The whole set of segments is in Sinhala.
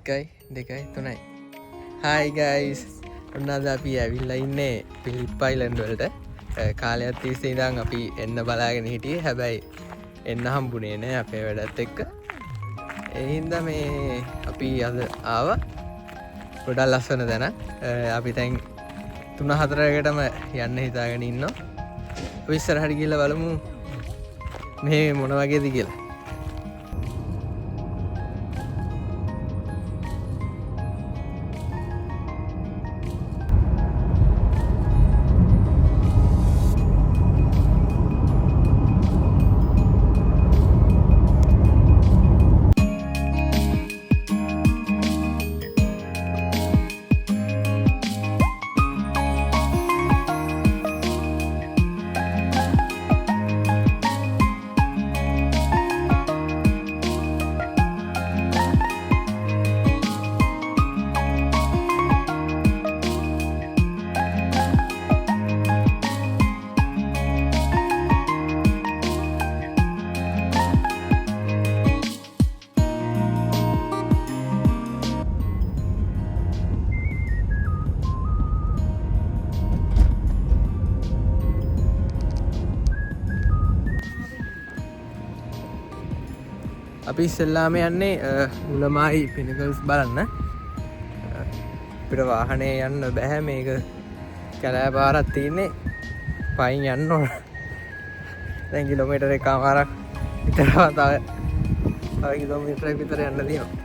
1 2 3 Hi guys. ඔන්න අද අපි ඇවිල්ලා ඉන්නේ ෆිලිප් අයිලන්ඩ් වලට. කාලයක් තිස්සේ ඉඳන් අපි එන්න බලාගෙන හිටියේ. හැබැයි එන්න හම්බුනේ නෑ අපේ වැඩත් එක්ක. ඒ හින්දා මේ අපි අද ආවා. ගොඩක් ලස්සන තැන. අපි දැන් 3-4කටම යන්න හිතාගෙන ඉන්නවා. අපි ඉස්සරහට ගිහලා බලමු මේ මොන වගේද කියලා. අපි ඉස්සෙල්ලාම යන්නේ උලමායි පිනකල්ස් බලන්න. අපිට වාහනේ යන්න බෑ, මේක කැලෑ පාරක් තියෙන්නේ. පයින් යන්න ඕන. දැන් කිලෝමීටර් එකමාරක් විතර තව කිලෝමීටරයක් විතර යන්න තියෙනවා.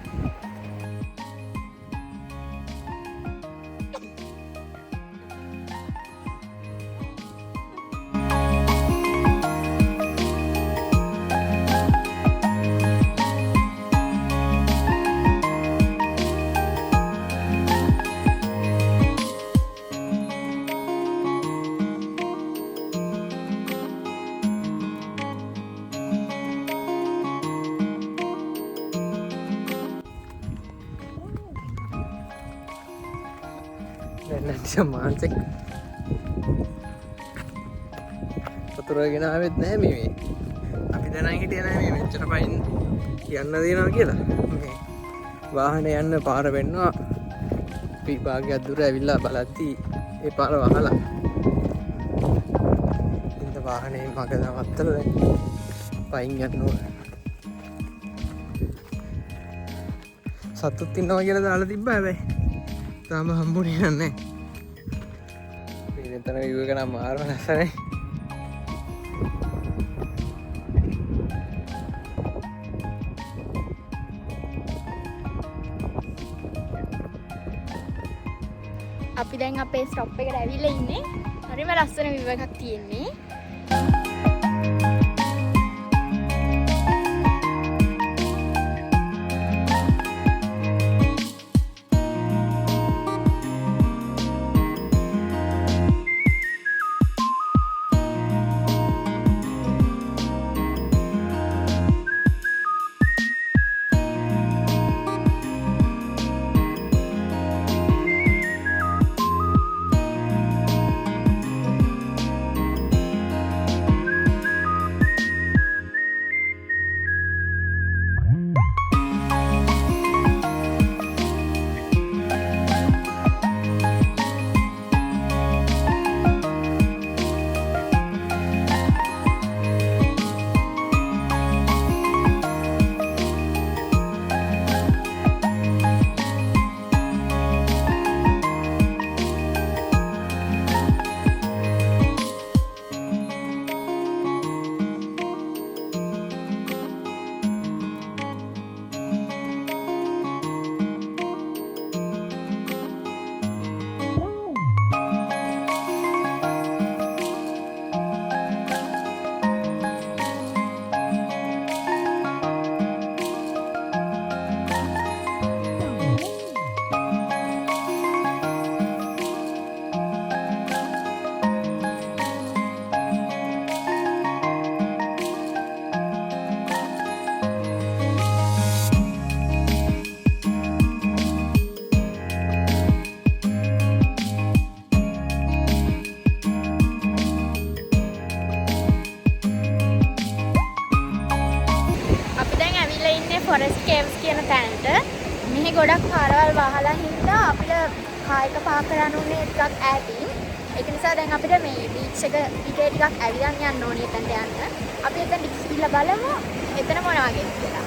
මාන්සෙක් වතුරගෙන ආවෙත් නැහැ මේ. අපි දැනන් හිටියේ නැහැ මේ මෙච්චර පයින් යන්න දෙනවා කියලා. මේ වාහනේ යන්න පාර වෙන්නවා. අපි භාගයක් දුර ඇවිල්ලා බලද්දි ඒ පාර වහලා. ඉන්න වාහනේ මග නවත්තලා දැන් පයින් යන්න ඕන. සතුත් ඉන්නවා කියලා දාලා තිබ්බා හැබැයි තාම හම්බුනේ නැහැ. එතන view එක නම් මාරම ලස්සනයි. අපි දැන් අපේ ස්ටොප් එකට ඇවිල්ලා ඉන්නේ. හරිම ලස්සන view එකක් තියෙන්නේ. ගොඩක් පාරවල් වහලා හින්දා අපිට කායික පහ කරන්න උනේ ටිකක් ඈතින්. ඒක නිසා දැන් අපිට මේ බීච් එක පිටේ ටිකක් ඇවිදන් යන්න ඕනේ එතනට යන්න. අපි එතන ගිහිල්ලා බලමු එතන මොන වගේද කියලා.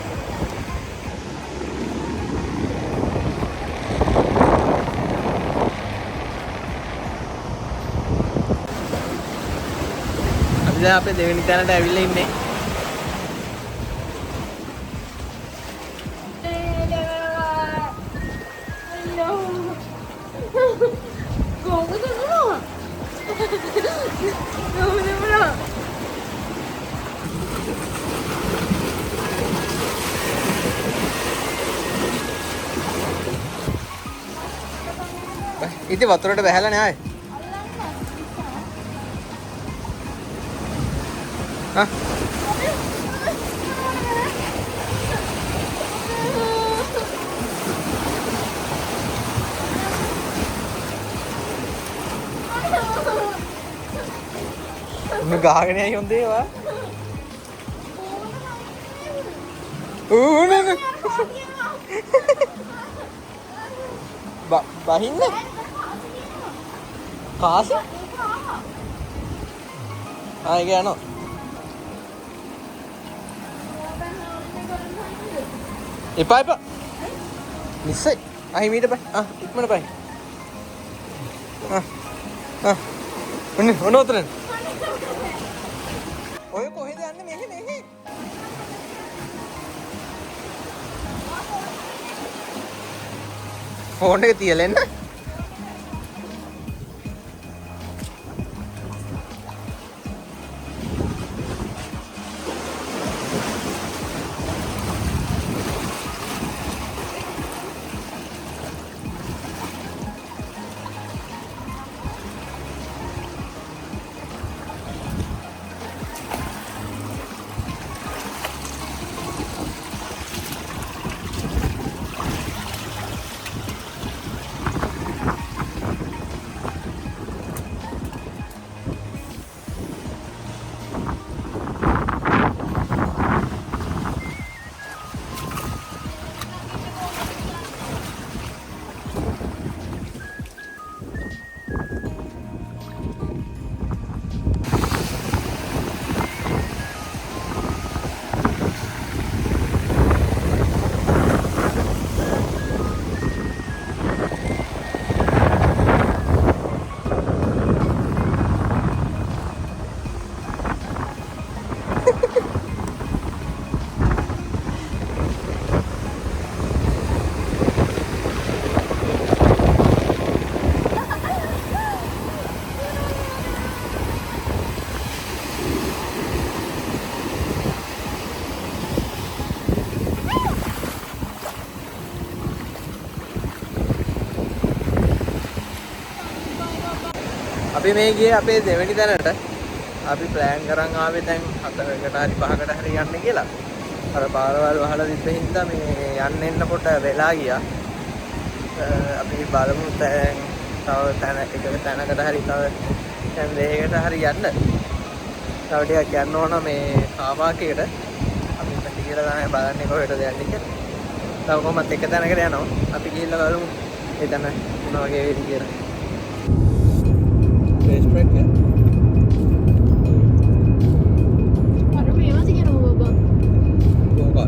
අපි දැන් අපේ දෙවෙනි තැනට ඇවිල්ලා ඉන්නේ. ඉතින් වතුරට බහැලා නේ ආයේ. හා උන් ගාගෙන යයි හොඳේ වා. නේ බහින්නේ කාස ආයෙ යනවා. එපා එපා නිස්සයි අහි මීට බයි ඉක්මන බයි ඔන්න උතරන ඔය කොහෙද යන්නේ මෙහෙ ෆෝන් එක තියලා එන්න. අපි මේ ගියේ අපේ දෙවෙනි තැනට. අපි ප්ලෑන් කරන් ආවේ දැන් 4කට හරි 5කට හරි යන්න කියලා. අර පාරවල් වහලා තිබ්බ හින්දා මේ යන්න එන්න කොට වෙලා ගියා. අපි බලමු දැන් තව තැනකට හරි තව දැන් දෙයකට හරි යන්න. තව ටිකක් යන්න ඕන මේ ආවාකයකට. අපි මෙතන කියලා තමයි බලන්නේ කොහෙටද යන්නේ කියලා. තව කොහොමත් එක තැනකට යනවා. අපි ගිහිල්ලා බලමු එතන මොන වගේ වෙයිද කියලා. Track ya? Para me masih kena bawa. Bawa.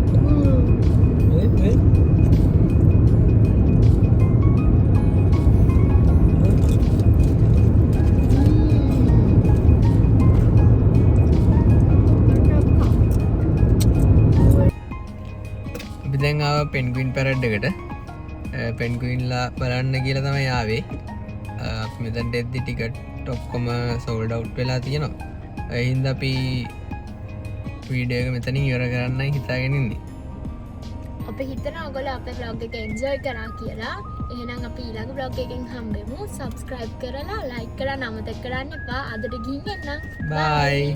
අපි දැන් ආව පෙන්ගුයින් පැරඩ් එකට. පෙන්ගුයින්ලා බලන්න කියලා තමයි ආවේ. අපි මෙතනට එද්දි ටිකට් ඔක්කොම සෝල්ඩ් අවුට් වෙලා තියෙනවා. ඒ හින්දා අපි වීඩියෝ එක මෙතනින් ඉවර කරන්නයි හිතාගෙන ඉන්නේ. අපි හිතනවා ඔයගොල්ලෝ අපේ vlog එක enjoy කරා කියලා. එහෙනම් අපි ඊළඟ vlog එකෙන් හම්බෙමු. subscribe කරලා like කරන්න අමතක කරන්න එපා. අදට ගිහින් එන්න. Bye.